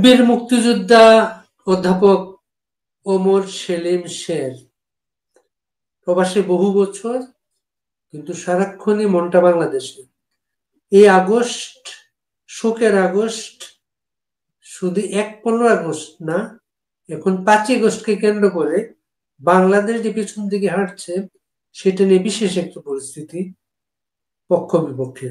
বীর মুক্তিযোদ্ধা অধ্যাপক ওমর সেলিম শের প্রবাসে বহু বছর, কিন্তু সারাক্ষণই মনটা বাংলাদেশে। এই আগস্ট, শোকের আগস্ট, শুধু 15 আগস্ট না, এখন 5 আগস্টকে কেন্দ্র করে বাংলাদেশ যে পিছন দিকে হাঁটছে, সেটা নিয়ে বিশেষ একটা পরিস্থিতি, পক্ষ বিপক্ষে।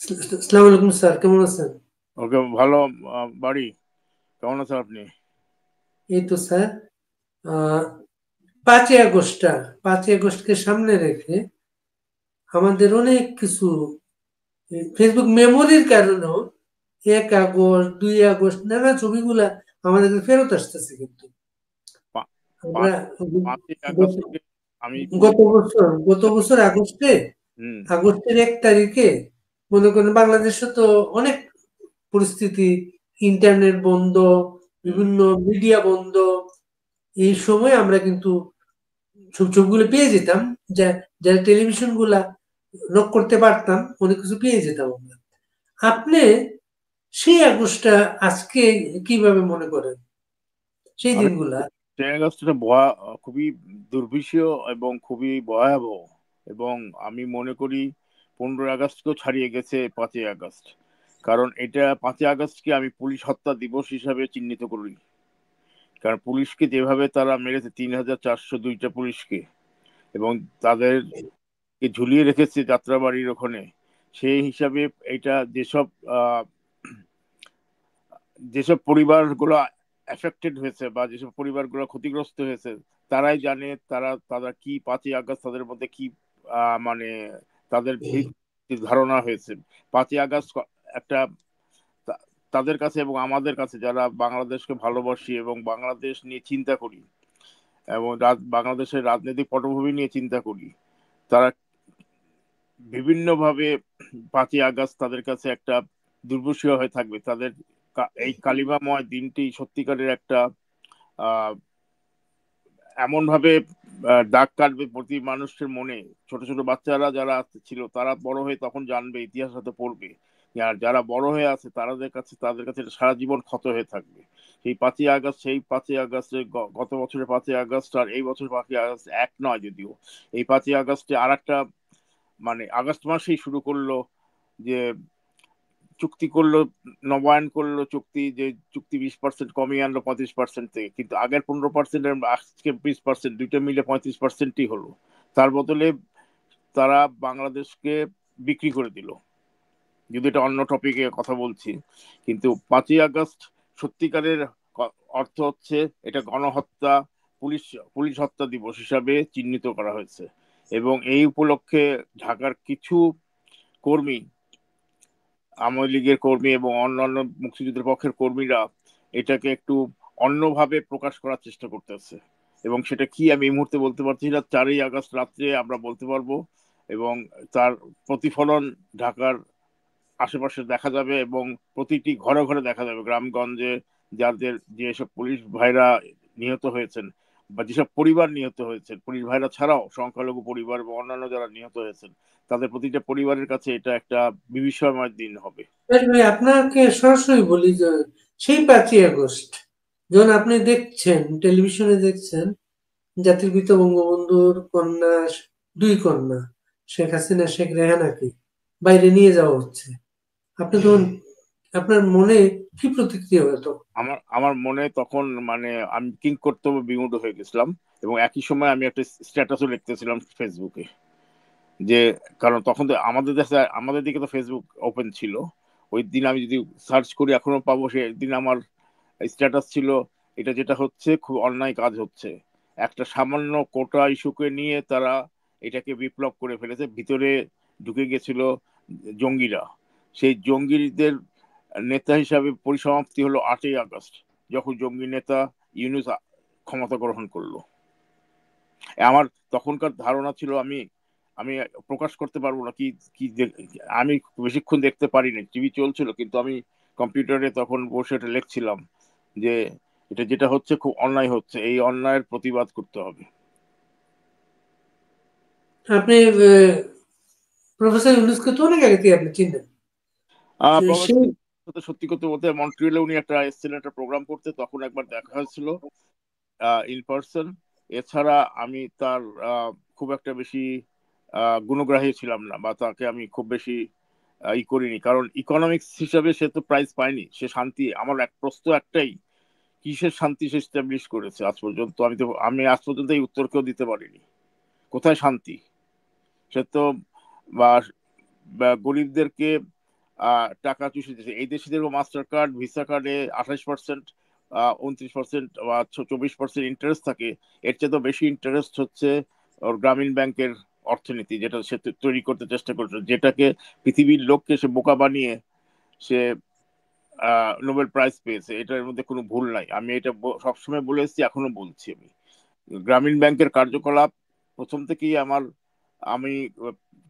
আসসালামু আলাইকুম স্যার, কেমন আছেন? ওকে, ভালো। বাড়ি কেমন আছেন আপনি? এই তো স্যার, আহ 5ই আগস্টটা, 5ই আগস্টকে সামনে রেখে আমাদের অনেক কিছু ফেসবুক মেমোরির কারণেও 1 আগস্ট, 2 আগস্ট নানা ছবিগুলা আমাদের ফেরত আসতেছে। কিন্তু পা- আমরা পাঁচ 5ই আগস্ট গত থেকে আমি গত বছর গত বছর আগস্টে, হুম। আগস্টের 1 তারিখে মনে করেন বাংলাদেশে তো অনেক পরিস্থিতি, ইন্টারনেট বন্ধ, হুম। বিভিন্ন মিডিয়া বন্ধ। এই সময় আমরা কিন্তু ছবিগুলো পেয়ে যেতাম, যা যারা টেলিভিশন গুলা নক করতে পারতাম, অনেক কিছু পেয়ে যেতাম আমরা। আপনি সেই আগস্টটা আজকে কিভাবে মনে করেন, সেই আরে, দিনগুলা? 5ই আগস্টটা খুবই দুর্বিষহ এবং খুবই ভয়াবহ। এবং আমি মনে করি 15ই আগস্টকেও ছাড়িয়ে গেছে 5ই আগস্ট। কারণ এটা 5ই আগস্টকে আমি পুলিশ হত্যা দিবস হিসাবে চিহ্নিত করি। কারণ পুলিশকে যেভাবে তারা মেরেছে, 3402টা পুলিশকে, এবং তাদেরকে ঝুলিয়ে রেখেছে যাত্রাবাড়ির ওখানে, সেই হিসাবে এটা যেসব পরিবারগুলো এফেক্টেড হয়েছে বা যেসব পরিবারগুলো ক্ষতিগ্রস্ত হয়েছে, তারাই জানে তারা তারা কি 5ই আগস্ট তাদের মধ্যে কি মানে তাদের ধারণা হয়েছে। 5ই আগস্ট একটা তাদের কাছে এবং আমাদের কাছে, যারা বাংলাদেশকে ভালোবাসি এবং বাংলাদেশ নিয়ে চিন্তা করি এবং বাংলাদেশের রাজনৈতিক পটভূমি নিয়ে চিন্তা করি, তারা বিভিন্নভাবে 5ই আগস্ট তাদের কাছে একটা দুর্বিষহ হয়ে থাকবে। তাদের এই কালিমাময় দিনটি সত্যিকারের একটা আহ এমন ভাবে দাগ কাটবে প্রতি মানুষের মনে। ছোট ছোট বাচ্চারা যারা ছিল, তারা বড় হয়ে তখন জানবে, ইতিহাস হয়তো পড়বে। আর যারা বড় হয়ে আছে তাদের কাছে এটা সারা জীবন ক্ষত হয়ে থাকবে। সেই 5ই আগস্ট গত বছরের 5ই আগস্ট আর এই বছর 5ই আগস্ট এক নয় যদিও। এই 5ই আগস্টে আর একটা, মানে আগস্ট মাসেই শুরু করলো যে চুক্তি করলো, নবায়ন করলো চুক্তি, যে চুক্তি 20% কমিয়ে আনলো 35% থেকে। কিন্তু আগের 15% আজকে 20%, দুইটা মিলে 35%ই হলো। তার বদলে তারা বাংলাদেশকে বিক্রি করে দিল। যদি এটা অন্য টপিকে কথা বলছি, কিন্তু 5ই আগস্ট সত্যিকারের অর্থ হচ্ছে এটা গণহত্যা, পুলিশ পুলিশ হত্যা দিবস হিসাবে চিহ্নিত করা হয়েছে। এবং এই উপলক্ষে ঢাকার কিছু কর্মী, আওয়ামী লীগের কর্মী এবং অন্যান্য মুক্তিযুদ্ধের পক্ষের কর্মীরা এটাকে একটু অন্যভাবে প্রকাশ করার চেষ্টা করতেছে। এবং সেটা কি আমি এই মুহূর্তে বলতে পারছি না, 4ই আগস্ট রাত্রে আমরা বলতে পারবো। এবং তার প্রতিফলন ঢাকার আশেপাশে দেখা যাবে এবং প্রতিটি ঘরে ঘরে দেখা যাবে, গ্রামগঞ্জে যাদের যেসব পুলিশ ভাইরা নিহত হয়েছেন বা যেসব পরিবার নিহত হয়েছেন, পুলিশ ভাইরা ছাড়াও সংখ্যালঘু পরিবার এবং অন্যান্য যারা নিহত হয়েছেন, তাদের প্রতিটা পরিবারের কাছে এটা একটা বিস্ময়ময় দিন হবে। ভাই, আপনাকে সরাসরি বলি যে সেই 5ই আগস্ট যখন আপনি দেখছেন, টেলিভিশনে দেখছেন, জাতির পিতা বঙ্গবন্ধুর কন্যা, 2 কন্যা, শেখ হাসিনা, শেখ রেহানাকে বাইরে নিয়ে যাওয়া হচ্ছে, আপনি তখন আপনার মনে কি প্রতিক্রিয়া হতো? আমার আমার মনে তখন, মানে আমি কিং কর্তব্য বিমূঢ় হয়ে গেছিলাম। এবং একই সময় আমি একটা স্ট্যাটাসও লিখতেছিলাম ফেসবুকে, যে কারণ তখন তো আমাদের দেশে, আমাদের দিকে তো ফেসবুক ওপেন ছিল। ওই দিন আমি যদি সার্চ করি এখনো পাবো, সেদিন আমার স্ট্যাটাস ছিল, এটা যেটা হচ্ছে খুব অন্যায় কাজ হচ্ছে। একটা সামান্য কোটা ইস্যুকে নিয়ে তারা এটাকে বিপ্লব করে ফেলেছে। ভিতরে ঢুকে গেছিল জঙ্গিরা। সেই জঙ্গিদের নেতা হিসাবে পরিসমাপ্তি হলো 8ই আগস্ট, যখন জঙ্গি নেতা ইউনূস ক্ষমতা গ্রহণ করলো। আমার তখনকার ধারণা ছিল, আমি আমি প্রকাশ করতে পারবো না কি কি আমি বেশিক্ষণ দেখতে পারিনি, টিভি চলছিল, কিন্তু আমি কম্পিউটারে তখন বসে এটা লিখছিলাম যে এটা যেটা হচ্ছে খুব অন্যায় হচ্ছে, এই অন্যায়ের প্রতিবাদ করতে হবে। আপনি প্রফেসর ইউনূসকে তো অনেক আগে থেকে আপনি চিনেন। আহ সে প্রফেসর সাথে সত্যি কথা বলতে মন্ট্রিয়ালে উনি এসেছিলেন একটা প্রোগ্রাম করতে, তখন একবার দেখা হয়েছিল ইন পার্সন। এছাড়া আমি তার খুব একটা বেশি গুণগ্রাহী ছিলাম না, বা তাকে আমি খুব বেশি করিনি, কারণ ইকোনমিক্স হিসাবে সে তো প্রাইজ পায়নি। সে শান্তি, আমার এক প্রশ্ন একটাই, কিসের শান্তি সে এস্টাবলিশ করেছে আজ পর্যন্ত? আমি আজ পর্যন্ত এই উত্তর কেউ দিতে পারিনি। কোথায় শান্তি? সে তো বা গরিবদেরকে টাকা চুষে দিচ্ছে। এই দেশে যেরকম মাস্টার কার্ড, ভিসা কার্ডে 28%, 29% বা 24% ইন্টারেস্ট থাকে, এর চেয়ে তো বেশি ইন্টারেস্ট হচ্ছে ওর গ্রামীণ ব্যাংকের অর্থনীতি, যেটা সে তৈরি করতে চেষ্টা করছে, যেটাকে পৃথিবীর লোককে সে বোকা বানিয়ে সে নোবেল প্রাইজ পেয়েছে। এটার মধ্যে কোনো ভুল নাই। আমি এটা সবসময় বলে এসেছি, এখনো বলছি। আমি গ্রামীণ ব্যাংকের কার্যকলাপ প্রথম থেকেই আমি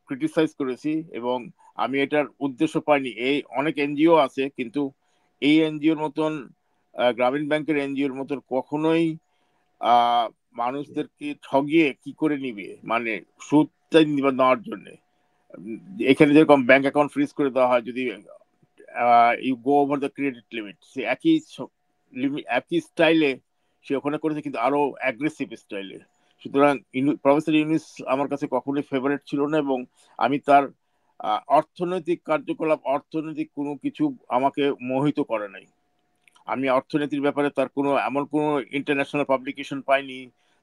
ক্রিটিসাইজ করেছি, এবং আমি এটার উদ্দেশ্য পাইনি। এই অনেক এনজিও আছে, কিন্তু এই এনজিওর মতন, গ্রামীণ ব্যাংকের এনজিওর মতন কখনোই মানুষদেরকে ঠগিয়ে কি করে নিবে, মানে সুদটা নেওয়ার জন্য। এখানে যেরকম ব্যাংক অ্যাকাউন্ট ফ্রিজ করে দেওয়া হয় যদি you go over the credit limit, সে একই স্টাইলে সে ওখানে করেছে, কিন্তু আরো অ্যাগ্রেসিভ স্টাইলে। সুতরাং প্রফেসর ইউনুস আমার কাছে কখনোই ফেভারিট ছিল না, এবং আমি তার অর্থনৈতিক কার্যকলাপ, অর্থনৈতিক কোনো কিছু আমাকে মোহিত করে নাই। আমি অর্থনীতির ব্যাপারে তার এমন কোনো ইন্টারন্যাশনাল পাবলিকেশন পাইনি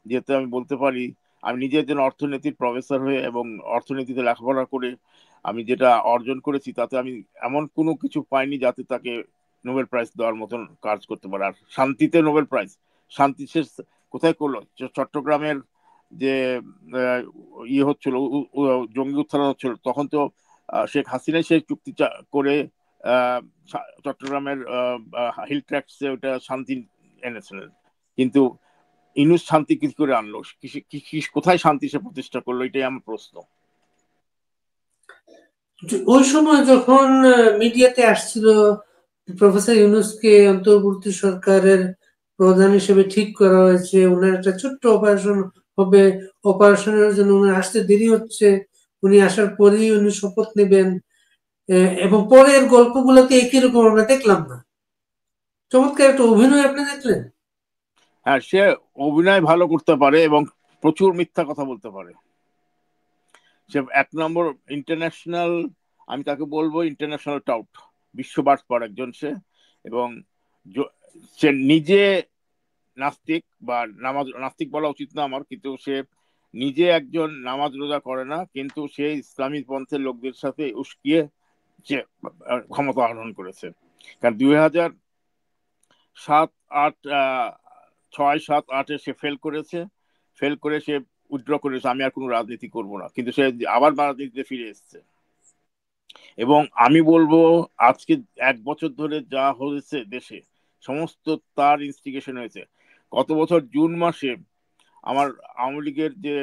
যেহেতু আমি বলতে পারি আমি নিজে একজন অর্থনীতির প্রফেসর হয়ে এবং অর্থনীতিতে লেখাপড়া করে আমি যেটা অর্জন করেছি, তাতে আমি এমন কোনো কিছু পাইনি যাতে তাকে নোবেল প্রাইজ দেওয়ার মতন কাজ করতে পারে। আর শান্তিতে নোবেল প্রাইজ, শান্তি শেষ কোথায় করলো? চট্টগ্রামের যে হচ্ছিল, জঙ্গি উত্থান হচ্ছিল, তখন তো শেখ হাসিনাই সেই চুক্তি করে আহ, চট্টগ্রামের হিল ট্র্যাক্সে ওটা শান্তি এনেছিলেন। কিন্তু ইনুস শান্তি কি করে আনলো? কোথায় শান্তি সে প্রতিষ্ঠা করলো? এটাই আমার প্রশ্ন। ওই সময় যখন মিডিয়াতে আসছিল প্রফেসর ইউনূসকে অন্তর্বর্তী সরকারের প্রধান হিসেবে ঠিক করা হয়েছে, ওনার একটা ছোট্ট অপারেশন হবে, অপারেশনের জন্য উনি আসতে দেরি হচ্ছে, উনি আসার পরেই উনি শপথ নেবেন, এবং পরের গল্পগুলোতে একই রকম আমরা দেখলাম না। চমৎকার একটা অভিনয় আপনি দেখলেন। হ্যাঁ, সে অভিনয় ভালো করতে পারে এবং প্রচুর মিথ্যা কথা বলতে পারে। সে এক নম্বর ইন্টারন্যাশনাল, আমি তাকে বলবো ইন্টারন্যাশনাল টাউট, বিশ্ববাস পর একজন সে। এবং সে নিজে নাস্তিক, বা নাস্তিক বলা উচিত না আমার, কিন্তু সে নিজে একজন নামাজ রোজা করে না, কিন্তু সে ইসলামী পন্থের লোকদের সাথে উস্কিয়ে যে ক্ষমতা আহরণ করেছে। কারণ 2007, 8, 6, 7, 8-এ সে ফেল করেছে। ফেল করে সে উইথড্র করেছে, আমি আর কোনো রাজনীতি করব না, কিন্তু সে আবার রাজনীতিতে ফিরে এসেছে। এবং আমি বলবো আজকে 1 বছর ধরে যা হয়েছে দেশে, সমস্ত তার ইনস্টিগেশন হয়েছে। গত বছর জুন মাসে আমার আওয়ামী লীগের যে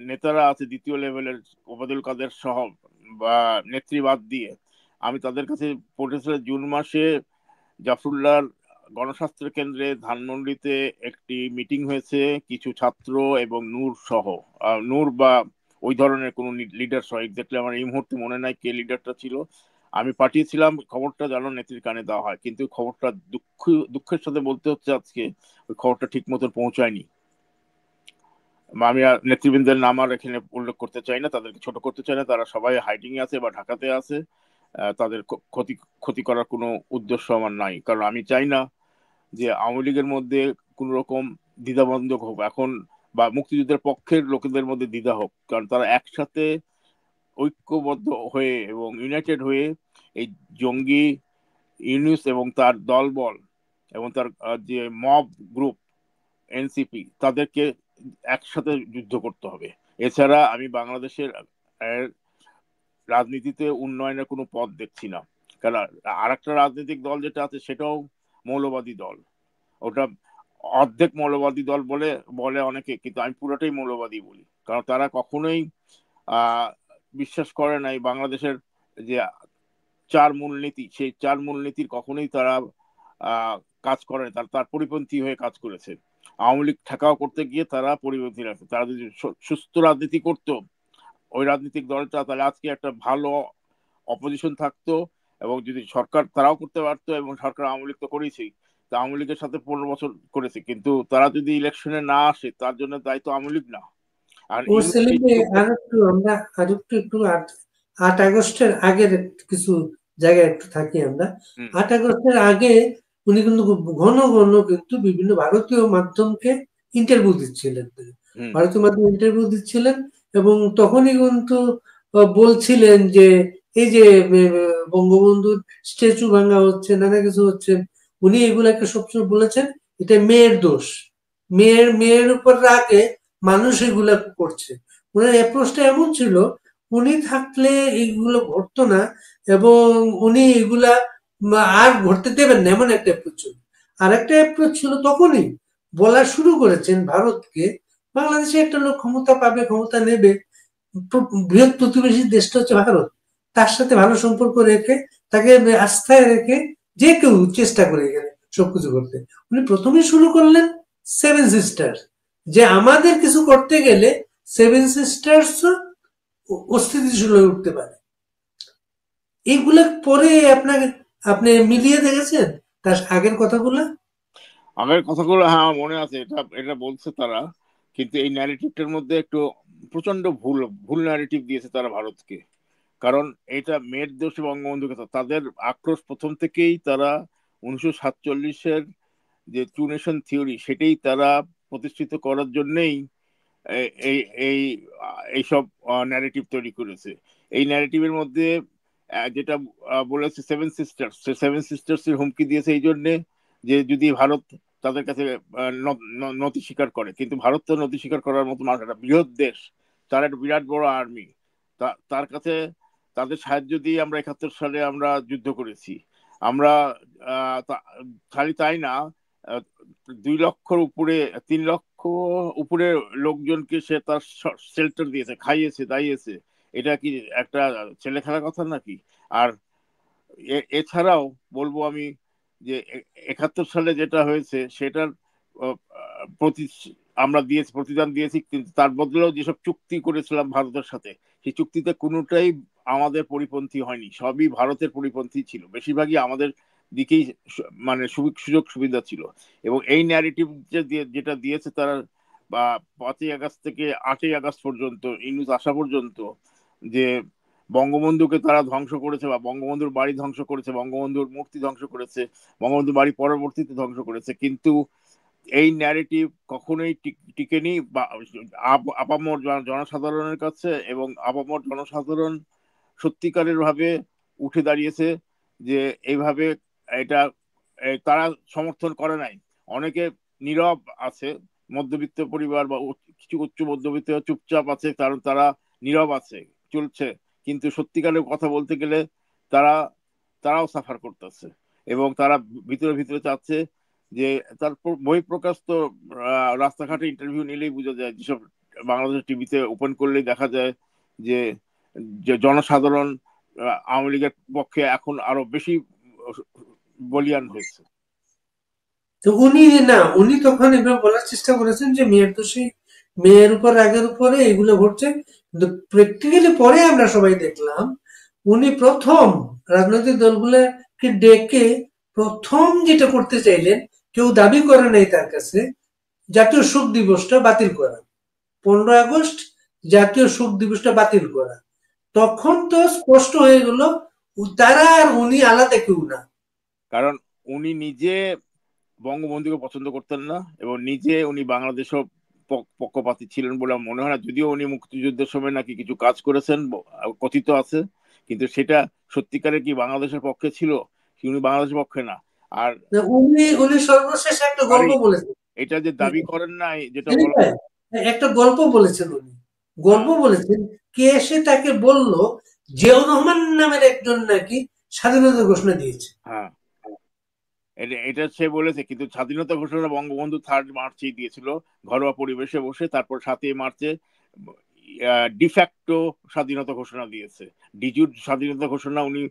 নেতারা আছে দ্বিতীয় লেভেলের, ওবায়দুল কাদের সহ, বা নেত্রী বাদ দিয়ে, আমি তাদের কাছে পড়েছিলাম জুন মাসে জাফরুল্লাহর গণস্বাস্থ্য কেন্দ্রে ধানমন্ডিতে একটি মিটিং হয়েছে কিছু ছাত্র এবং নূর সহ, নূর বা ওই ধরনের কোন লিডার সহ, এক্স্যাক্টলি আমার এই মুহূর্তে মনে নাই কে লিডারটা ছিল। আমি পাঠিয়েছিলাম খবরটা যেন নেত্রীর কানে দেওয়া হয়, কিন্তু খবরটা দুঃখের সাথে বলতে হচ্ছে আজকে ওই খবরটা ঠিক মতো পৌঁছায়নি। আমি আর নেতৃবৃন্দের নাম আর এখানে উল্লেখ করতে চাই না, তাদেরকে ছোট করতে চাই না, তারা সবাই হাইডিং এ আছে বা ঢাকাতে আছে। তাদের ক্ষতি ক্ষতি করার কোনো উদ্দেশ্য আমার নাই, কারণ আমি চাই না যে আওয়ামী লীগের মধ্যে কোন রকম দ্বিধাদ্বন্দ্ব হোক এখন, বা মুক্তিযুদ্ধের পক্ষের লোকেদের মধ্যে দ্বিধা হোক, কারণ তারা একসাথে ঐক্যবদ্ধ হয়ে এবং ইউনাইটেড হয়ে এই জঙ্গি ইউনুস এবং তার দলবল এবং তার যে মব গ্রুপ এনসিপি, তাদেরকে একসাথে যুদ্ধ করতে হবে। এছাড়া আমি বাংলাদেশের রাজনীতিতে উন্নয়নের কোনো পথ দেখছি না। কারণ আর একটা রাজনৈতিক দল যেটা আছে সেটাও মৌলবাদী দল। ওটা অর্ধেক মৌলবাদী দল বলে বলে অনেকে, কিন্তু আমি পুরোটাই মৌলবাদী বলি, কারণ তারা কখনোই আহ বিশ্বাস করে নাই বাংলাদেশের যে 4 মূলনীতি, সেই 4 মূলনীতির কখনোই তারা আহ কাজ করে, তার তার পরিপন্থী হয়ে কাজ করেছে। আওয়ামী লীগ ঠেকাও করতে গিয়ে তারা পরিপন্থী রাখছে। তারা যদি সুস্থ রাজনীতি করতো ওই রাজনৈতিক দলটা, তাহলে আজকে একটা ভালো অপোজিশন থাকতো এবং যদি সরকার তারাও করতে পারতো, এবং সরকার আওয়ামী লীগ তো করেছেই, তা আওয়ামী লীগের সাথে 15 বছর করেছে, কিন্তু তারা যদি ইলেকশনে না আসে তার জন্য দায়িত্ব আওয়ামী লীগ না। আর ও ইউনূস এই সেলিমে চোখটা। আর একটু আমরা আর একটু 8 আগস্টের আগের কিছু জায়গায় একটু থাকি আমরা। হুম 8 আগস্টের আগে উনি কিন্তু খুব ঘন ঘন কিন্তু বিভিন্ন ভারতীয় মাধ্যমকে ইন্টারভিউ দিচ্ছিলেন তিনি। হুম ভারতীয় মাধ্যমে ইন্টারভিউ দিচ্ছিলেন এবং তখনই কিন্তু বলছিলেন যে এই যে বঙ্গবন্ধুর স্ট্যাচু ভাঙা হচ্ছে, নানা কিছু হচ্ছে, উনি এগুলাকে সবসময় বলেছেন এটা মেয়ের দোষ, মেয়ের উপর রাগে মানুষ এগুলা করছে। ওনার অ্যাপ্রোচটা এমন ছিল, উনি থাকলে এইগুলো ঘটতো না এবং উনি এগুলা আর ঘটতে দেবেন না, এমন একটা অ্যাপ্রোচ ছিল। আর একটা অ্যাপ্রোচ ছিল তখনই বলা শুরু করেছেন ভারতকে, বাংলাদেশে একটা লোক ক্ষমতা পাবে, ক্ষমতা নেবে, বৃহৎ প্রতিবেশী দেশটা হচ্ছে ভারত, তার সাথে ভালো সম্পর্ক রেখে তাকে আস্থায় রেখে যে কেউ চেষ্টা করে এখানে সবকিছু করতে। উনি প্রথমেই শুরু করলেন সেভেন সিস্টার, যে আমাদের কিছু করতে গেলে সেভেন সিস্টার্স অস্থিতিশীল হয়ে উঠতে পারে। এইগুলা পরে আপনাকে আপনি মিলিয়ে দেখেছেন তার আগের কথাগুলা? আগের কথাগুলো হ্যাঁ আমার মনে আছে, এটা এটা বলছে তারা, কিন্তু এই ন্যারেটিভটার মধ্যে একটু প্রচন্ড ভুল ভুল ন্যারেটিভ দিয়েছে তারা ভারতকে। কারণ এটা মেয়ের দোষে বঙ্গবন্ধুকে, তাদের আক্রোশ প্রথম থেকেই তারা 1947-এর যে টু নেশন থিওরি সেটাই তারা প্রতিষ্ঠিত করার জন্যই এই এই এইসব ন্যারেটিভ তৈরি করেছে। এই ন্যারেটিভের মধ্যে যেটা বলেছে সেভেন সিস্টার্স, সে সেভেন সিস্টার্স এর হুমকি দিয়েছে এই জন্যে যে যদি ভারত তাদের কাছে নতি স্বীকার করে, কিন্তু ভারত তো নতি স্বীকার করার মতো মানুষ, একটা বৃহৎ দেশ, তার একটা বিরাট বড় আর্মি, তার কাছে তাদের সাহায্য দিয়ে আমরা 71 সালে আমরা যুদ্ধ করেছি। আমরা খালি তাই না, 2 লক্ষর উপরে, 3 লক্ষ উপরে লোকজনকে সে তার শেল্টার দিয়েছে, খাইয়েছে দাইয়েছে। এটা কি একটা ছেলে খেলার কথা নাকি? আর এছাড়াও বলবো আমি যে 71 সালে যেটা হয়েছে সেটার আহ, প্রতি আমরা দিয়েছি, প্রতিদান দিয়েছি, কিন্তু তার বদলেও যেসব চুক্তি করেছিলাম ভারতের সাথে, সেই চুক্তিতে কোনোটাই আমাদের পরিপন্থী হয়নি, সবই ভারতের পরিপন্থী ছিল, বেশিরভাগই আমাদের দিকেই মানে সুযোগ সুবিধা ছিল। এবং এই ন্যারেটিভ যেটা দিয়েছে তারা, বা 5ই আগস্ট থেকে 8ই আগস্ট পর্যন্ত, ইউনূস আসা পর্যন্ত, যে বঙ্গবন্ধুকে তারা ধ্বংস করেছে, বা বঙ্গবন্ধুর বাড়ি ধ্বংস করেছে, বঙ্গবন্ধুর মূর্তি ধ্বংস করেছে, বঙ্গবন্ধুর বাড়ি পরবর্তীতে ধ্বংস করেছে, কিন্তু এই ন্যারেটিভ কখনোই টিকেনি বা আপামর জনসাধারণের কাছে, এবং আপামর জনসাধারণ সত্যিকারের ভাবে উঠে দাঁড়িয়েছে যে এইভাবে এটা তারা সমর্থন করে নাই। অনেকে নীরব আছে, মধ্যবিত্ত পরিবার বা কিছু উচ্চ মধ্যবিত্ত চুপচাপ আছে, কারণ তারা নীরব আছে, চলছে, কিন্তু সত্যিকারের কথা বলতে গেলে তারা তারাও সাফার করতেছে, এবং তারা ভিতরে ভিতরে চাচ্ছে যে তার বই প্রকাশ তো রাস্তাঘাটে ইন্টারভিউ নিলেই বোঝা যায়, যেসব বাংলাদেশের টিভিতে ওপেন করলেই দেখা যায় যে জনসাধারণ আওয়ামী লীগের পক্ষে এখন আরো বেশি বলিয়ান হয়েছে। তো উনি তখন এবার বলার চেষ্টা করেছেন যে মেয়ের দোষী, মেয়ের উপর রাগের উপরে এগুলো ঘটছে, কিন্তু প্র্যাকটিক্যালি পরে আমরা সবাই দেখলাম উনি প্রথম রাজনৈতিক দলগুলোকে ডেকে প্রথম যেটা করতে চাইলেন, কেউ দাবি করে নাই তার কাছে, জাতীয় শোক দিবসটা বাতিল করা, 15 আগস্ট জাতীয় শোক দিবসটা বাতিল করা। তখন তো স্পষ্ট হয়ে গেল তারা আর উনি আলাদা কেউ না। কারণ উনি নিজে বঙ্গবন্ধুকে পছন্দ করতেন না, এবং নিজে উনি বাংলাদেশও পক্ষপাতী ছিলেন বলে আমার মনে হয় না, যদিও উনি মুক্তিযুদ্ধের সময় নাকি কিছু কাজ করেছেন কথিত আছে, কিন্তু সেটা সত্যিকারে কি বাংলাদেশের পক্ষে ছিল? উনি বাংলাদেশের পক্ষে না। আর উনি উনি সর্বশেষ একটা গল্প সরি, বলেছেন। এটা যে দাবি করেন নাই যেটা সেলিম বলা। ভাই, একটা গল্প বলেছেন উনি, গল্প হ্যাঁ বলেছেন, কে এসে তাকে বলল জিয়াউর রহমান নামের একজন নাকি স্বাধীনতা ঘোষণা দিয়েছে। হ্যাঁ, এটা সে বলেছে, কিন্তু স্বাধীনতা ঘোষণা বঙ্গবন্ধু 3 মার্চেই দিয়েছিল, ঘরোয়া পরিবেশে বসে। তারপর 7ই মার্চে ডিফ্যাক্টো স্বাধীনতা ঘোষণা দিয়েছে। ডিজুর স্বাধীনতা ঘোষণা উনি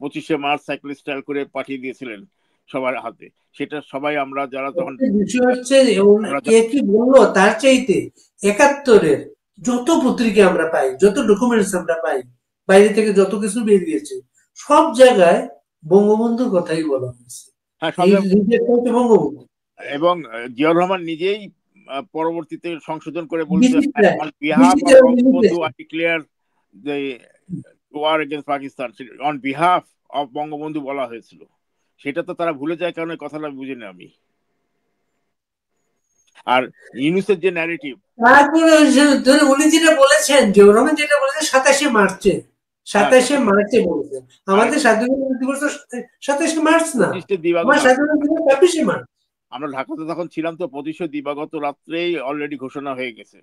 25শে মার্চ সাইকেল স্টাইল করে পাঠিয়ে দিয়েছিলেন সবার হাতে। সেটা সবাই আমরা যারা তখন একটা বিষয় হচ্ছে যে আমরা কে কি বললো তার চাইতে 71-এর যত পত্রিকা আমরা পাই, যত ডকুমেন্টস আমরা পাই, বাইরে থেকে যত কিছু বেরিয়েছে, সব জায়গায় বঙ্গবন্ধুর কথাই বলা হয়েছে। হ্যাঁ, সব এই জায়গায়। রিজেক্ট হচ্ছে বঙ্গবন্ধু। এবং জিয়াউর রহমান নিজেই পরবর্তীতে সংশোধন করে বলছে, বিচিত্রায় অন বিহাফ অফ বিচিত্রায় উনি বঙ্গবন্ধু লিখেছেন। I declare the war against Pakistan. On behalf of Bangabandhu বলা হয়েছিল। সেটা তো তারা ভুলে যায়, কারণ এই কথাটা বুঝি না আমি। আর ইউনুসের যে ন্যারেটিভ, তারপরে ধরুন উনি যেটা বলেছেন, জিয়াউর রহমান যেটা বলেছেন 27শে মার্চে, হ্যাঁ, 27শে মার্চে বলেছেন। আরে আমাদের স্বাধীনতা দিবস তো 27শে মার্চ না, 25শে আমার দিবাগত, স্বাধীনতা দিবস 26শে মার্চ। আমরা ঢাকাতে তখন ছিলাম, তো 25শে দিবাগত রাত্রেই অলরেডি ঘোষণা হয়ে গেছে।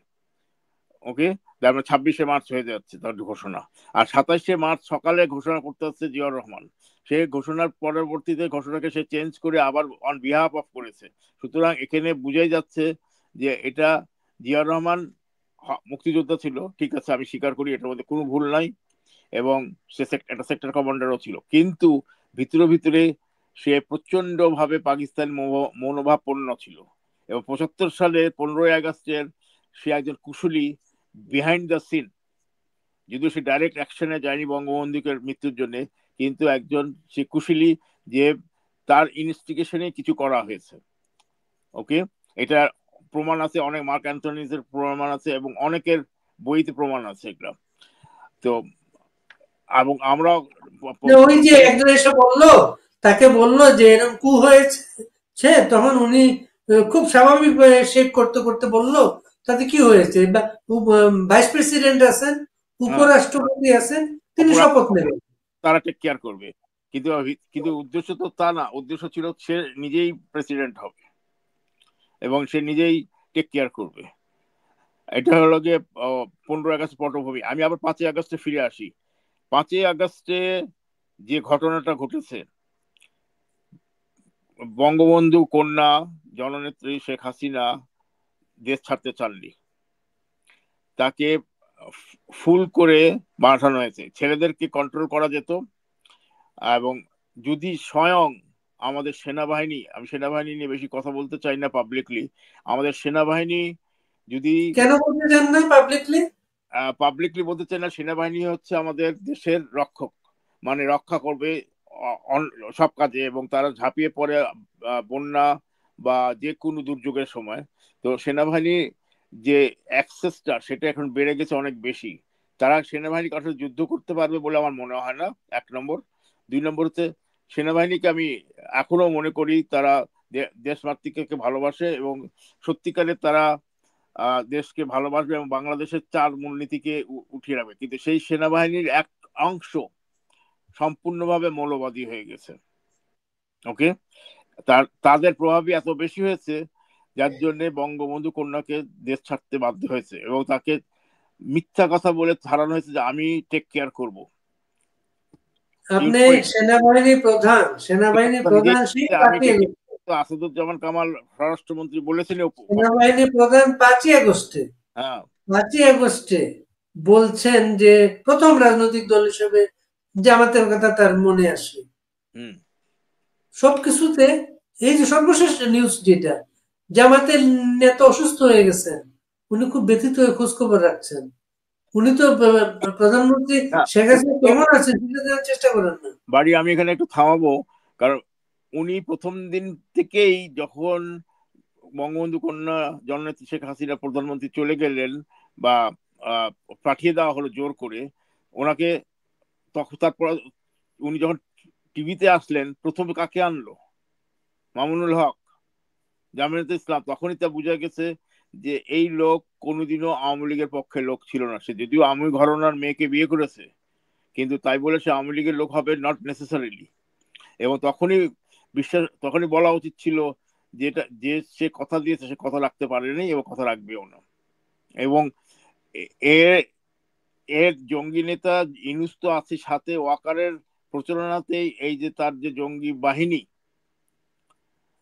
ওকে, তারপরে 26শে মার্চ হয়ে যাচ্ছে তার ঘোষণা। আর 27শে মার্চ সকালে ঘোষণা করতে হচ্ছে জিয়াউর রহমান। সে ঘোষণার পরবর্তীতে ঘোষণাকে সে চেঞ্জ করে আবার অন বিহাফ অফ করেছে। সুতরাং এখানে বুঝাই যাচ্ছে যে এটা জিয়াউর রহমান মুক্তিযোদ্ধা ছিল, ঠিক আছে, আমি স্বীকার করি, এটার মধ্যে কোনো ভুল নাই। এবং সে একটা সেক্টর কমান্ডারও ছিল, কিন্তু ভিতরে ভিতরে সে প্রচন্ড ভাবে পাকিস্তান মনোভাবাপন্ন ছিল। এবং 75 সালে 15ই আগস্টের সে একজন কুশলী বিহাইন্ড দ্য সিন, যদিও সে ডাইরেক্ট অ্যাকশনে যায়নি বঙ্গবন্ধুকে মৃত্যুর জন্য, কিন্তু একজন সে কুশলী, যে তার ইনস্টিগেশনে কিছু করা হয়েছে। ওকে, এটা প্রমাণ আছে, অনেক মার্ক অ্যান্টনিসের প্রমাণ আছে এবং অনেকের বইতে প্রমাণ আছে এগুলো। তো এবং আমরা ওই যে একজন এসে বললো, তাকে বললো যে এরকম কু হয়েছে, তখন উনি খুব স্বাভাবিক শেক করতে করতে বললো তাতে কি হয়েছে, ভাইস প্রেসিডেন্ট আছেন, উপরাষ্ট্রপতি আছেন, তিনি অপরাধ শপথ নেবেন। তারা টেক কেয়ার করবে। কিন্তু কিন্তু উদ্দেশ্য তো তা না, উদ্দেশ্য ছিল সে নিজেই প্রেসিডেন্ট হবে এবং সে নিজেই টেক কেয়ার করবে। এটা হলো গিয়ে 15ই আগস্ট পটভূমি। আমি আবার 5ই আগস্টে ফিরে আসি। 5ই আগস্টে যে ঘটনাটা ঘটেছে, বঙ্গবন্ধু কন্যা জননেত্রী শেখ হাসিনা দেশ ছাড়তে চাননি, তাকে ফুল করে পাঠানো হয়েছে। ছেলেদেরকে কন্ট্রোল করা যেত, এবং যদি স্বয়ং আমাদের সেনাবাহিনী, আমি সেনাবাহিনী নিয়ে বেশি কথা বলতে চাই না পাবলিকলি, আমাদের সেনাবাহিনী যদি, কেন বলতে চান না পাবলিকলি? পাবলিকলি বলতে চাই না, সেনাবাহিনী হচ্ছে আমাদের দেশের রক্ষক, মানে রক্ষা করবে সব কাজে, এবং তারা ঝাঁপিয়ে পড়ে বন্যা বা যে কোনো দুর্যোগের সময়। তো সেনাবাহিনী যে অ্যাক্সেসটা, সেটা এখন বেড়ে গেছে অনেক বেশি। তারা সেনাবাহিনীর কাছে যুদ্ধ করতে পারবে বলে আমার মনে হয় না, 1 নম্বর। 2 নম্বর হচ্ছে, সেনাবাহিনীকে আমি এখনো মনে করি তারা দেশমাতৃকাকে ভালোবাসে এবং সত্যিকারে তারা দেশকে ভালোবাসবে এবং বাংলাদেশের 4 মূলনীতিকে উঠিয়ে রাখবে। কিন্তু সেই সেনাবাহিনীর এক অংশ সম্পূর্ণভাবে মৌলবাদী হয়ে গেছে। ওকে, তাদের প্রভাবই এত বেশি হয়েছে, যার জন্য বঙ্গবন্ধু কন্যাকে দেশ ছাড়তে বাধ্য হয়েছে এবং তাকে মিথ্যা কথা বলে ছাড়ানো হয়েছে যে আমি টেক কেয়ার করব। আপনি সেনাবাহিনী প্রধান সেই আমি 5ই আগস্ট। আসাদুজ্জামান কামাল স্বরাষ্ট্রমন্ত্রী বলেছেন। সেনাবাহিনী প্রধান 5ই আগস্টে, হ্যাঁ। 5ই আগস্টে বলছেন যে প্রথম রাজনৈতিক দল হিসেবে জামাতের কথা তার মনে আসে হুম। সবকিছুতে। এই যে সর্বশেষ নিউজ যেটা, জামাতের নেতা অসুস্থ হয়ে গেছেন, উনি খুব ব্যথিত হয়ে খোঁজ খবর রাখছেন। উনি তো প্রধানমন্ত্রী না, শেখ উনি হাসিনা তো কেমন আছেন সেটা জানার চেষ্টা করেন না। বাড়ি, আমি এখানে একটু থামাবো, কারণ উনি প্রথম দিন থেকেই, যখন বঙ্গবন্ধু কন্যা জননেত্রী শেখ হাসিনা প্রধানমন্ত্রী চলে গেলেন বা আহ, পাঠিয়ে দেওয়া হলো জোর করে ওনাকে, তখন তারপর উনি যখন টিভিতে আসলেন, প্রথমে কাকে আনলো? মামুনুল হক, জামায়াতে ইসলাম। তখনই তা বোঝা গেছে যে এই লোক কোনোদিনও আওয়ামী লীগের পক্ষের লোক ছিল না। সে যদিও আওয়ামী ঘরানার মেয়েকে বিয়ে করেছে, কিন্তু তাই বলে সে আওয়ামী লীগের লোক হবে নট নেসেসারিলি। এবং তখনই বলা উচিত ছিল যেটা, যে সে কথা দিয়েছে সে কথা রাখতে পারেনি এবং কথা রাখবেও না। এবং এর এর জঙ্গি নেতা ইনুস তো আছে সাথে, ওয়াকারের প্রচারণাতেই এই যে তার যে জঙ্গি বাহিনী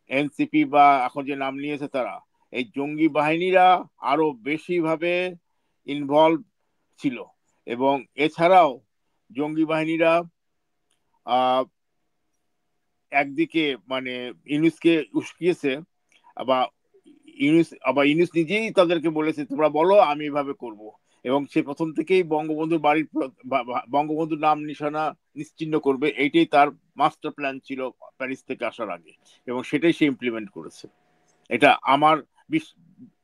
এনসিপি বা এখন যে নাম নিয়েছে তারা, এই জঙ্গি বাহিনীরা আরো বেশি ভাবে ইনভলভ ছিল। এবং এছাড়াও জঙ্গি বাহিনীরা আহ একদিকে মানে ইউনুসকে উস্কিয়েছে, আবার ইউনুস নিজেই তাদেরকে বলেছে তোমরা বলো আমি এভাবে করব। এবং সে প্রথম থেকেই বঙ্গবন্ধুর বাড়ির বঙ্গবন্ধুর নাম নিশানা নিশ্চিহ্ন করবে, এইটাই তার মাস্টার প্ল্যান ছিল প্যারিস থেকে আসার আগে, এবং সেটাই সে ইমপ্লিমেন্ট করেছে। এটা আমার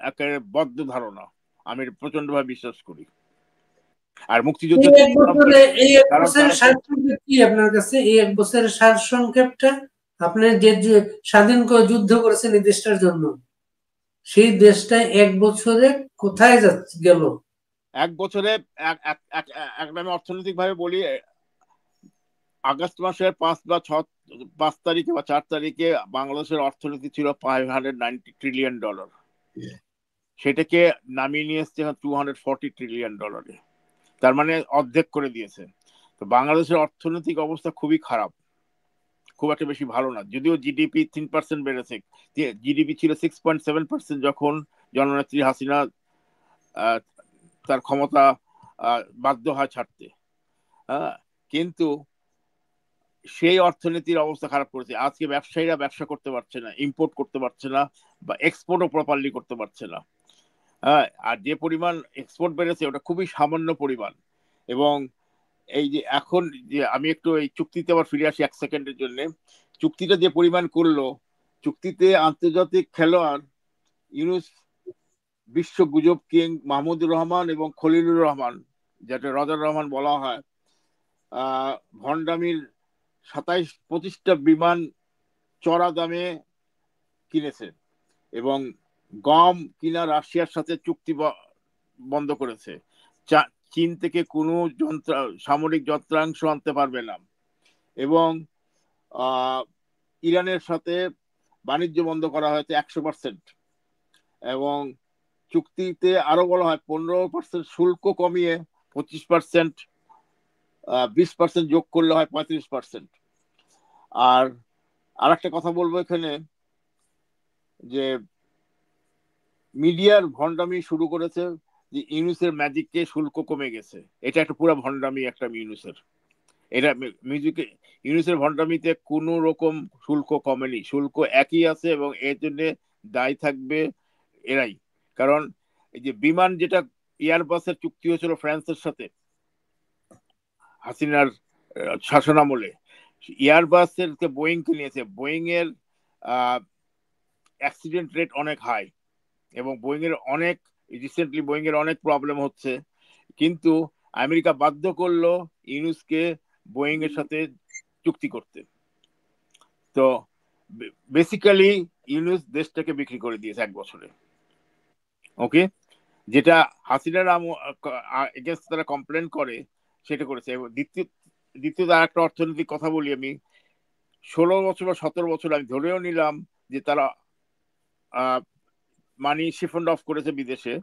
একেবারে বদ্ধ ধারণা, আমি প্রচন্ড ভাবে বিশ্বাস করি। আর মুক্তিযুদ্ধ, এই এক কারণ বছরের তারা সারসংক্ষেপ কি আপনার কাছে? এই এক বছরের সারসংক্ষেপটা, আপনি যে স্বাধীন করে যুদ্ধ করেছেন এই দেশটার জন্য, সেই দেশটা এক বছরে কোথায় যাচ্ছে গেল? এক বছরে আমি অর্থনৈতিক ভাবে বলি, আগস্ট মাসের 5 তারিখে বা 4 তারিখে বাংলাদেশের অর্থনীতি ছিল $590 ট্রিলিয়ন। সেটাকে নামিয়ে নিয়ে এসছে $240 ট্রিলিয়ন। তার মানে অর্ধেক করে দিয়েছে। তো বাংলাদেশের অর্থনৈতিক অবস্থা খুবই খারাপ, খুব একটা বেশি ভালো না। যদিও জিডিপি 3% বেড়েছে, জিডিপি ছিল 6.7% যখন জননেত্রী হাসিনা তার ক্ষমতা বাধ্য হয় ছাড়তে। হ্যাঁ, কিন্তু সেই অর্থনীতির অবস্থা খারাপ করেছে। আজকে ব্যবসায়ীরা ব্যবসা করতে পারছে না, ইম্পোর্ট করতে পারছে না, বা এক্সপোর্টও প্রপারলি করতে পারছে না। হ্যাঁ, আর যে পরিমাণ এক্সপোর্ট বেড়েছে ওটা খুবই সামান্য পরিমাণ। এবং এই যে এখন যে আমি একটু এই চুক্তিতে আবার ফিরে আসি 1 সেকেন্ডের জন্য। চুক্তিটা যে পরিমাণ করলো, চুক্তিতে আন্তর্জাতিক খেলোয়াড় ইউনুস, বিশ্ব গুজব কিং মাহমুদুর রহমান এবং খলিলুর রহমান, যেটা রজার রহমান বলা হয়, ভন্ডামির 27-25টা বিমান চড়া দামে কিনেছে, এবং গম কিনা রাশিয়ার সাথে চুক্তি বন্ধ করেছে। চীন থেকে কোনো সামরিক যন্ত্রাংশ আনতে পারবে না, এবং ইরানের সাথে বাণিজ্য বন্ধ করা হয়েছে 100%। এবং চুক্তিতে আরো বলা হয় 15% শুল্ক কমিয়ে 25%, 20% যোগ করলে হয় 35%। আর আরেকটা কথা বলবো এখানে, যে মিডিয়ার ভণ্ডামি শুরু করেছে যে ইউনুসের ম্যাজিককে শুল্ক কমে গেছে। এটা একটা পুরো ভণ্ডামি একটা ইউনুসের। এটা মিউজিকে ইউনুসের ভণ্ডামিতে কোনো রকম শুল্ক কমেনি, শুল্ক একই আছে, এবং এর জন্য দায়ী থাকবে এরাই। কারণ এই যে বিমান, যেটা এয়ারবাসের চুক্তি হয়েছিল ফ্রান্সের সাথে হাসিনার শাসনামলে, এয়ারবাসের বোয়িং কে নিয়েছে। বোয়িং এর অ্যাক্সিডেন্ট রেট অনেক হাই, এবং বোয়িং এর অনেক রিসেন্টলি বোয়িং এর অনেক প্রবলেম হচ্ছে। কিন্তু আমেরিকা বাধ্য করলো ইউনুসকে বোয়িং এর সাথে চুক্তি করতে। তো বেসিক্যালি ইউনুস দেশটাকে বিক্রি করে দিয়েছে 1 বছরে। ওকে, যেটা হাসিনার এগেন্স্ট তারা কমপ্লেন করে সেটা করেছে। দ্বিতীয়ত আর একটা অর্থনৈতিক কথা বলি আমি। 16 বছর বা 17 বছর আমি ধরেও নিলাম যে তারা মানি শিফন অফ করেছে বিদেশে,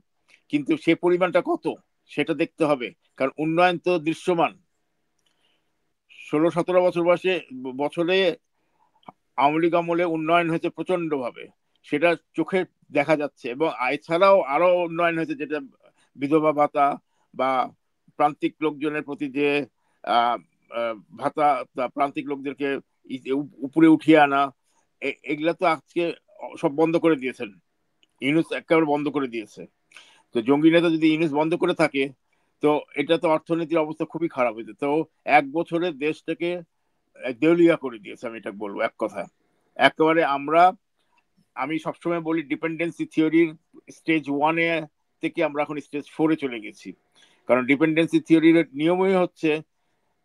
কিন্তু সে পরিমাণটা কত সেটা দেখতে হবে, কারণ উন্নয়ন তো দৃশ্যমান। 16-17 বছর বছরে আওয়ামী লীগ আমলে উন্নয়ন হয়েছে প্রচন্ড ভাবে, সেটা চোখে দেখা যাচ্ছে। এবং এছাড়াও আরো উন্নয়ন হয়েছে, যেটা বিধবা ভাতা বা প্রান্তিক লোকজনের প্রতি যে ভাতা, প্রান্তিক লোকদেরকে উপরে উঠিয়ে আনা, এগুলা তো আজকে সব বন্ধ করে দিয়েছেন ইউনুস, একেবারে বন্ধ করে দিয়েছে। তো জঙ্গি নেতা যদি ইউনুস বন্ধ করে থাকে, তো এটা তো অর্থনীতির অবস্থা খুবই খারাপ হয়েছে। তো 1 বছরে দেশটাকে দেউলিয়া করে দিয়েছে, আমি এটা বলবো এক কথা। একেবারে আমি সবসময় বলি ডিপেন্ডেন্সি থিওরির স্টেজ 1 থেকে আমরা এখন স্টেজ 4 চলে গেছি। কারণ ডিপেন্ডেন্সি থিওরির নিয়মই হচ্ছে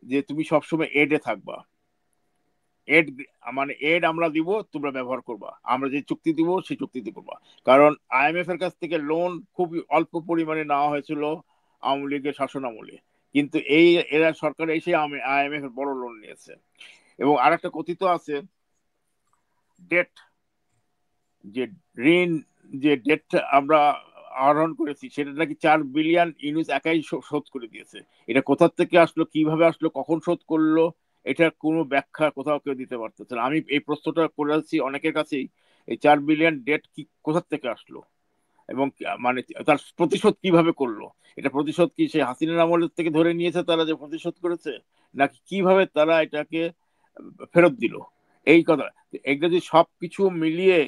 যে তুমি সবসময় এডে থাকবা। এড মানে এড আমরা দিব, তোমরা ব্যবহার করবা, আমরা যে চুক্তি দিব সেই চুক্তিতে করবা। কারণ আইএমএফ এর কাছ থেকে লোন খুব অল্প পরিমাণে নেওয়া হয়েছিল আওয়ামী লীগের শাসন আমলে, কিন্তু এরা সরকার এসে আইএমএফ এর বড় লোন নিয়েছে। এবং আরেকটা কথিত আছে, ডেট, যে ঋণ, যে ডেট আমরা আহরণ করেছি সেটা নাকি 4 বিলিয়ন ইউনুস একাই শোধ করে দিয়েছে। এটা কোথা থেকে আসলো, কিভাবে আসলো, কখন শোধ করলো, এটার কোনো ব্যাখ্যা কোথাও কেউ দিতে পারতেছে না। আমি এই প্রশ্নটা করেছি অনেকের কাছেই, এই 4 বিলিয়ন ডেট কি কোথা থেকে আসলো, এবং মানে তার প্রতিশোধ কিভাবে করলো। এটা প্রতিশোধ কি সে হাসিনার আমলের থেকে ধরে নিয়েছে তারা যে প্রতিশোধ করেছে, নাকি কিভাবে তারা এটাকে ফেরত দিল, এই কথা। এগুলো যে সবকিছু মিলিয়ে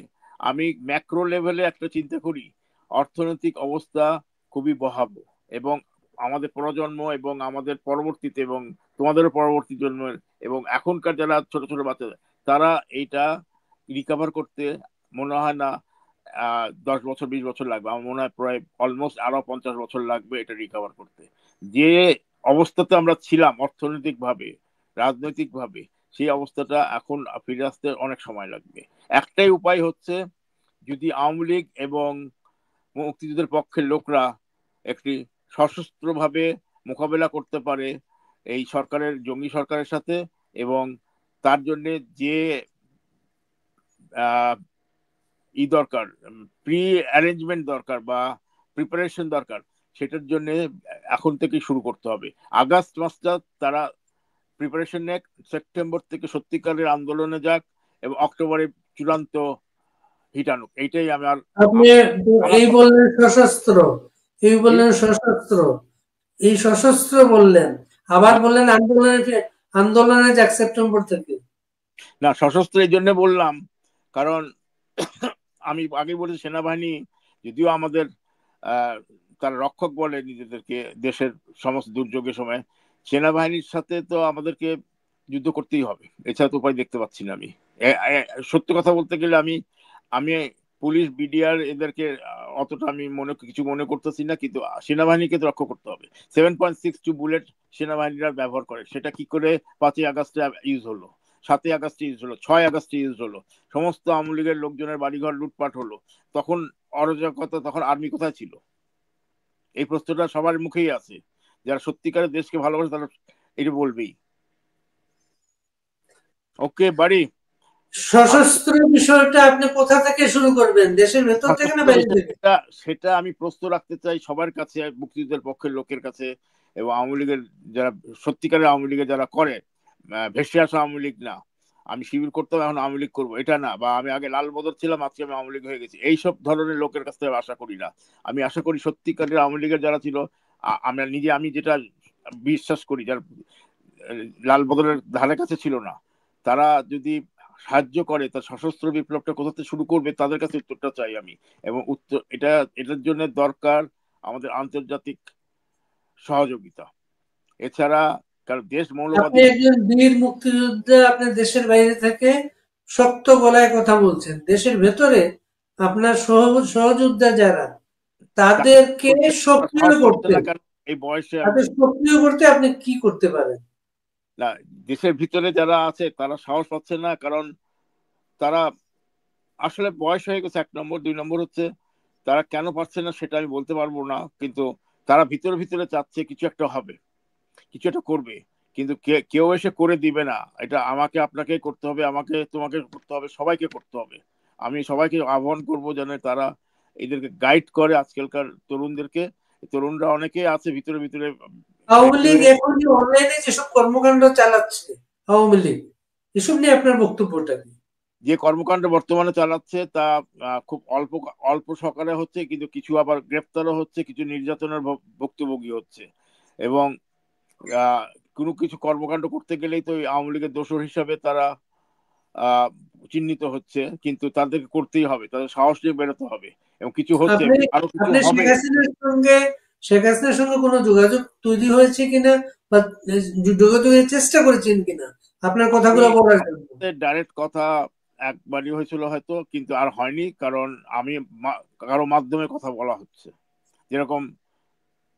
আমি ম্যাক্রো লেভেলে একটা চিন্তা করি, অর্থনৈতিক অবস্থা খুবই বহাবহ। এবং আমাদের প্রজন্ম এবং আমাদের পরবর্তীতে এবং তোমাদেরও পরবর্তী জন্মের এবং এখনকার যারা ছোট ছোট বাচ্চা তারা এইটা রিকভার করতে মনে হয় না 10 বছর 20 বছর লাগবে। আমার মনে হয় প্রায় অলমোস্ট আরো 50 বছর লাগবে এটা রিকভার করতে। যে অবস্থাতে আমরা ছিলাম অর্থনৈতিক ভাবে, রাজনৈতিক ভাবে, সেই অবস্থাটা এখন ফিরে আসতে অনেক সময় লাগবে। একটাই উপায় হচ্ছে, যদি আওয়ামী লীগ এবং মুক্তিযুদ্ধের পক্ষের লোকরা একটি সশস্ত্রভাবে মোকাবেলা করতে পারে এই সরকারের, জঙ্গি সরকারের সাথে, এবং তার জন্য যে দরকার, প্রি অ্যারেঞ্জমেন্ট দরকার বা প্রিপারেশন দরকার, সেটার জন্য এখন থেকে শুরু করতে হবে। আগস্ট মাসটা তারা প্রিপারেশন নেক, সেপ্টেম্বর থেকে সত্যিকারের আন্দোলনে যাক এবং অক্টোবরে চূড়ান্ত হিটানুক। এইটাই আমার আপনি এই বললেন সশস্ত্র, এই বললেন সশস্ত্র, এই সশস্ত্র বললেন, আবার বললেন আন্দোলনে যাক সেপ্টেম্বর থেকে। না, সশস্ত্র এই জন্য বললাম কারণ আমি আগে বলেছি সেনাবাহিনী যদিও আমাদের তারা রক্ষক বলে নিজেদেরকে দেশের সমস্ত দুর্যোগের সময়, সেনাবাহিনীর সাথে তো আমাদেরকে যুদ্ধ করতেই হবে, এছাড়া তো উপায় দেখতে পাচ্ছি না আমি। সত্যি কথা বলতে গেলে আমি আমি পুলিশ বিডিআর এদেরকে অতটা আমি কিছু মনে করতেছি না, কিন্তু সেনাবাহিনীকে তো রক্ষা করতে হবে। 7.62 বুলেট সেনাবাহিনীরা ব্যবহার করে, সেটা কি করে 5ই আগস্টে ইউজ হলো, 7ই আগস্টে ইউজ হলো, 6 আগস্টে ইউজ হলো, সমস্ত আওয়ামী লীগের লোকজনের বাড়িঘর লুটপাট হলো, তখন অরাজকতা, তখন আর্মি কোথায় ছিল? এই প্রশ্নটা সবার মুখেই আছে, যারা সত্যিকারের দেশকে ভালোবাসে তারা এটা বলবেই। ওকে বাড়ি, সশস্ত্র বিষয়টা আপনি কোথা থেকে শুরু করবেন, দেশের ভেতর থেকে না বাইরে থেকে? সেটা আমি প্রশ্ন রাখতে চাই সবার কাছে, মুক্তিযুদ্ধের পক্ষের লোকের কাছে এবং আওয়ামী লীগের যারা সত্যিকারের আওয়ামী লীগের যারা করে, ভেসে আসা আওয়ামী লীগ না, আমি শিবির করতাম এখন আওয়ামী লীগ করবো এটা না, বা আমি আগে লাল বদর ছিলাম আজকে আমি আওয়ামী লীগ হয়ে গেছি, এইসব ধরনের লোকের কাছ থেকে আশা করি না। আমি আশা করি সত্যিকারের আওয়ামী লীগের যারা ছিল, আমি যেটা বিশ্বাস করি, যারা লাল বদরের ধারে কাছে ছিল না, তারা যদি সাহায্য করে, তার সশস্ত্র বিপ্লবটা কোথা থেকে শুরু করবে, তাদের কাছে উত্তরটা চাই আমি। এবং উত্তর এটার জন্য দরকার আমাদের আন্তর্জাতিক সহযোগিতা। এছাড়া কারণ দেশ মৌলবাদী। আপনি একজন বীর মুক্তিযোদ্ধা, আপনি দেশের বাইরে থেকে শক্ত গলায় কথা বলছেন, দেশের ভেতরে আপনার সহযোদ্ধা যারা, তাদেরকে সক্রিয় করতে, এই বয়সে তাদের সক্রিয় করতে আপনি কি করতে পারেন? না, দেশের ভিতরে যারা আছে তারা সাহস পাচ্ছে না, কারণ তারা আসলে বয়স হয়ে গেছে, 1 নম্বর। 2 নম্বর হচ্ছে তারা কেন পারছে না সেটা আমি বলতে পারবো না, কিন্তু তারা ভিতরে ভিতরে চাচ্ছে কিছু একটা হবে, কিছু একটা করবে, কিন্তু কেউ এসে করে দিবে না। এটা আমাকে আপনাকে করতে হবে, আমাকে তোমাকে করতে হবে, সবাইকে করতে হবে। আমি সবাইকে আহ্বান করব যেন তারা এদেরকে গাইড করে, আজকালকার তরুণদেরকে। তরুণরা অনেকেই আছে ভিতরে ভিতরে। আওয়ামী লীগ এখন যে অনলাইনে যেসব কর্মকাণ্ড চালাচ্ছে, আওয়ামী লীগ, এসব নিয়ে আপনার বক্তব্যটা কি? যে কর্মকাণ্ড বর্তমানে চালাচ্ছে তা খুব অল্প অল্প সকালে হচ্ছে, কিন্তু কিছু আবার গ্রেপ্তারও হচ্ছে, কিছু নির্যাতনের ভুক্তভোগী হচ্ছে, এবং কোনো কিছু কর্মকাণ্ড করতে গেলেই তো আওয়ামী লীগের দোষর হিসাবে তারা চিহ্নিত হচ্ছে, কিন্তু তাদেরকে করতেই হবে, তাদের সাহস নিয়ে বেরোতে হবে, এবং কিছু হচ্ছে, আরো কিছু হবে। শেখ হাসিনার সঙ্গে কোনো যোগাযোগ তৈরি হয়েছে কিনা, বা যোগাযোগের চেষ্টা করেছেন কিনা আপনার কথাগুলো বলার জন্য? ডাইরেক্ট কথা একবারই হয়েছিল হয়তো, কিন্তু আর হয়নি, কারণ আমি কারো মাধ্যমে কথা বলা হচ্ছে, যেরকম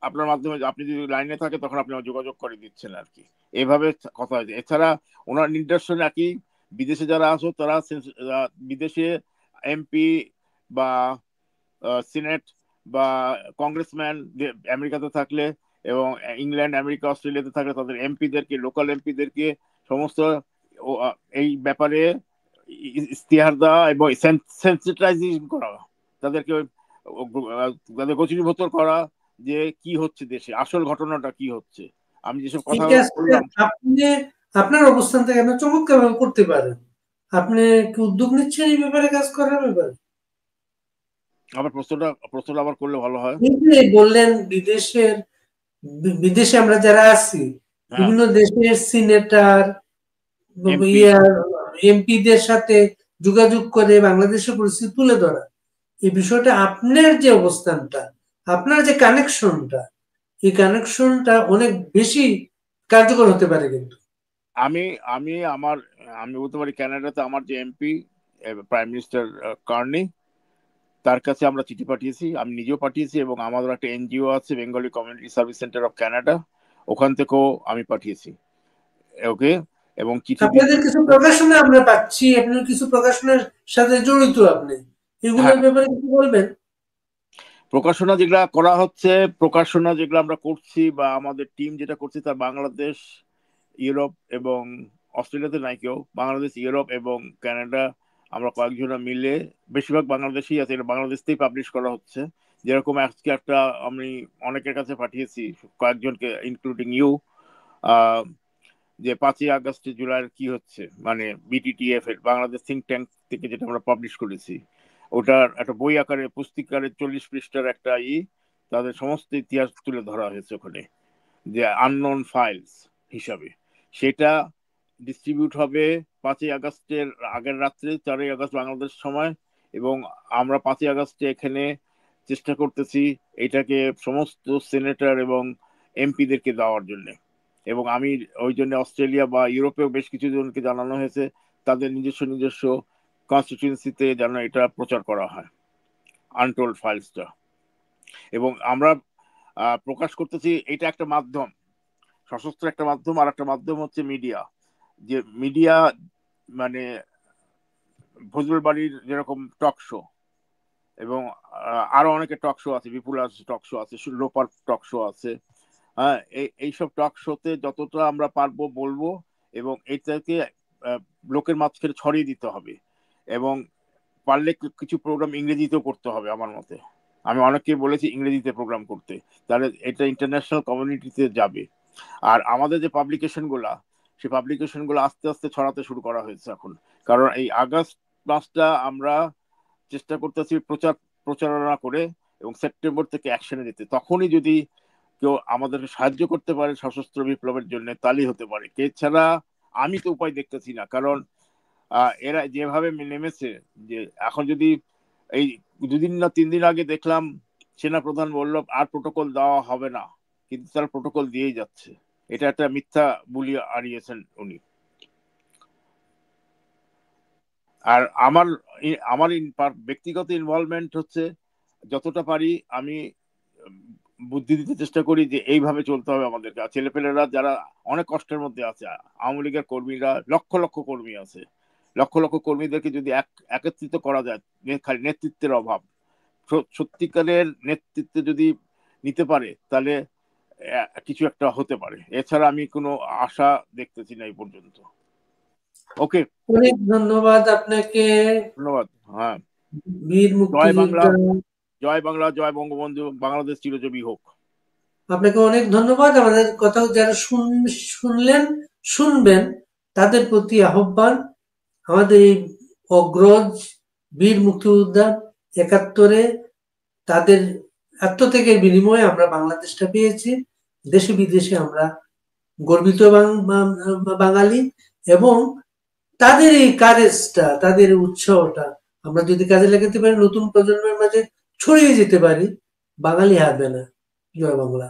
আপনার মাধ্যমে, আপনি যদি লাইনে থাকে তখন আপনি যোগাযোগ করে দিচ্ছেন আর কি, এভাবে কথা হয়েছে। এছাড়া ওনার নির্দেশন একই, বিদেশে যারা আসো তারা বিদেশে এমপি বা সিনেট বা কংগ্রেসম্যান আমেরিকাতে থাকলে, এবং ইংল্যান্ড আমেরিকা অস্ট্রেলিয়াতে থাকলে তাদের এমপিদেরকে, লোকাল এমপিদেরকে সমস্ত এই ব্যাপারে ইস্তেহার দেওয়া এবং সেন্সিটাইজেশন করা, তাদেরকে তাদের গোচরীভূত করা যে কি হচ্ছে দেশে, আসল ঘটনাটা কি হচ্ছে। আমি যেসব কথা বললাম, আপনি আপনার অবস্থান থেকে আপনি চমৎকার করতে পারেন। আপনি কি উদ্যোগ নিচ্ছেন এই ব্যাপারে, কাজ করার ব্যাপারে? আবার প্রশ্নটা আবার করলে ভালো হয়। বললেন বিদেশে আমরা যারা আছি, হ্যাঁ, বিভিন্ন দেশের সিনেটর, এমপি। এমপিদের সাথে যোগাযোগ করে বাংলাদেশের পরিস্থিতি তুলে ধরা, এই বিষয়টা আপনার যে অবস্থানটা, আপনার যে কানেকশনটা, এই কানেকশনটা অনেক বেশি কার্যকর হতে পারে কিন্তু। আমি আমি আমার আমি বলতে পারি কানাডাতে আমার যে এমপি প্রাইম মিনিস্টার কার্নি, তার কাছে আমরা চিঠি পাঠিয়েছি, আমি নিজেও পাঠিয়েছি, এবং আমাদের একটা এনজিও আছে, Bengali community service centre of Canada, ওখান থেকেও আমি পাঠিয়েছি ওকে। এবং চিঠি আপনাদের কিছু প্রকাশনা আমরা পাচ্ছি, আপনার কিছু প্রকাশনার সাথে জড়িত আপনি, এগুলোর হ্যাঁ, ব্যাপারে কিছু বলবেন? প্রকাশনা যেগুলা করা হচ্ছে, প্রকাশনা যেগুলো আমরা করছি বা আমাদের টিম যেটা করছে, তা বাংলাদেশ, ইউরোপ এবং অস্ট্রেলিয়াতে নাই কেউ, বাংলাদেশ, ইউরোপ এবং কানাডা, আমরা কয়েকজন মিলে, বেশিরভাগ বাংলাদেশই আছে, এটা বাংলাদেশ থেকেই পাবলিশ করা হচ্ছে। যেরকম আজকে একটা আমি অনেকের কাছে পাঠিয়েছি, কয়েকজনকে ইনক্লুডিং ইউ, যে 5ই আগস্ট জুলাইয়ের কি হচ্ছে, মানে বিটিটিএফ এর বাংলাদেশ থিঙ্ক ট্যাঙ্ক থেকে যেটা আমরা পাবলিশ করেছি, ওটার একটা বই আকারে, পুস্তিকারে 40 পৃষ্ঠার একটা তাদের সমস্ত ইতিহাস তুলে ধরা হয়েছে ওখানে, যে আননোন ফাইলস হিসাবে। সেটা ডিস্ট্রিবিউট হবে 5ই আগস্টের আগের রাত্রে, 4ই আগস্ট বাংলাদেশ সময়। এবং আমরা 5ই আগস্টে এখানে চেষ্টা করতেছি এটাকে সমস্ত সেনেটর এবং এমপিদেরকে দেওয়ার জন্য। এবং আমি ওই জন্য অস্ট্রেলিয়া বা ইউরোপেও বেশ কিছু জনকে জানানো হয়েছে, তাদের নিজস্ব নিজস্ব কনস্টিটিউয়েন্সিতে যেন এটা প্রচার করা হয়, আনটোল্ড ফাইলসটা। এবং আমরা প্রকাশ করতেছি, এটা একটা মাধ্যম, সশস্ত্র একটা মাধ্যম। আর একটা মাধ্যম হচ্ছে মিডিয়া, যে মিডিয়া মানে ফজলুল বাড়ির যেরকম টক শো, এবং আরো অনেকে টক শো আছে, বিপুলার টক শো আছে, লোপার টক শো আছে। হ্যাঁ, এইসব টক শোতে যতটা আমরা পারবো বলবো, এবং এটাকে লোকের মাঝখানে ছড়িয়ে দিতে হবে। এবং পারলে কিছু প্রোগ্রাম ইংরেজিতেও করতে হবে আমার মতে। আমি অনেককে বলেছি ইংরেজিতে প্রোগ্রাম করতে, তাহলে এটা ইন্টারন্যাশনাল কমিউনিটিতে যাবে। আর আমাদের যে পাবলিকেশন গুলা, সেই পাবলিকেশন গুলো আস্তে আস্তে ছড়াতে শুরু করা হয়েছে এখন। কারণ এই আগস্ট মাসটা আমরা চেষ্টা করতেছি প্রচারণা করে, এবং সেপ্টেম্বর থেকে অ্যাকশনে যেতে। তখনই যদি কেউ আমাদেরকে সাহায্য করতে পারে সশস্ত্র বিপ্লবের জন্য, তাহলেই হতে পারে। এছাড়া আমি তো উপায় দেখতেছি না, কারণ এরা যেভাবে নেমেছে, যে এখন যদি এই 2 দিন না 3 দিন আগে দেখলাম সেনা প্রধান বলল আর প্রোটোকল দেওয়া হবে না, কিন্তু তারা প্রোটোকল দিয়েই যাচ্ছে। এটা একটা মিথ্যা বুলি আড়িয়েছেন উনি। আর আমার আমার ব্যক্তিগত ইনভলভমেন্ট হচ্ছে, যতটা পারি আমি বুদ্ধি দিতে চেষ্টা করি যে এইভাবে চলতে হবে আমাদেরকে। আর ছেলেপেলেরা যারা অনেক কষ্টের মধ্যে আছে, আওয়ামী লীগের কর্মীরা লক্ষ লক্ষ কর্মী আছে, লক্ষ লক্ষ কর্মীদেরকে যদি একত্রিত করা যায়, খালি নেতৃত্বের অভাব, সত্যিকারের নেতৃত্বে যদি নিতে পারে, তাহলে কিছু একটা হতে পারে। এছাড়া আমি কোনো আশা দেখতেছি না এই পর্যন্ত। ওকে, অনেক ধন্যবাদ আপনাকে। ধন্যবাদ। হ্যাঁ, বীর জয় বাংলা, মুক্তিযোদ্ধা, জয় বাংলা, জয় বঙ্গবন্ধু, বাংলাদেশ চিরজীবী হোক। আপনাকে অনেক ধন্যবাদ। আমাদের কথা যারা শুনলেন, শুনবেন, তাদের প্রতি আহ্বান, আমাদের এই অগ্রজ বীর মুক্তিযোদ্ধা 71-এ তাদের আত্মত্যাগের বিনিময়ে আমরা বাংলাদেশটা পেয়েছি। দেশে বিদেশে আমরা গর্বিত বাঙালি, এবং তাদের এই কারেজটা, তাদের উৎসাহটা আমরা যদি কাজে লাগাতে পারি, নতুন প্রজন্মের মাঝে ছড়িয়ে যেতে পারি, বাঙালি হারবে না। জয় বাংলা।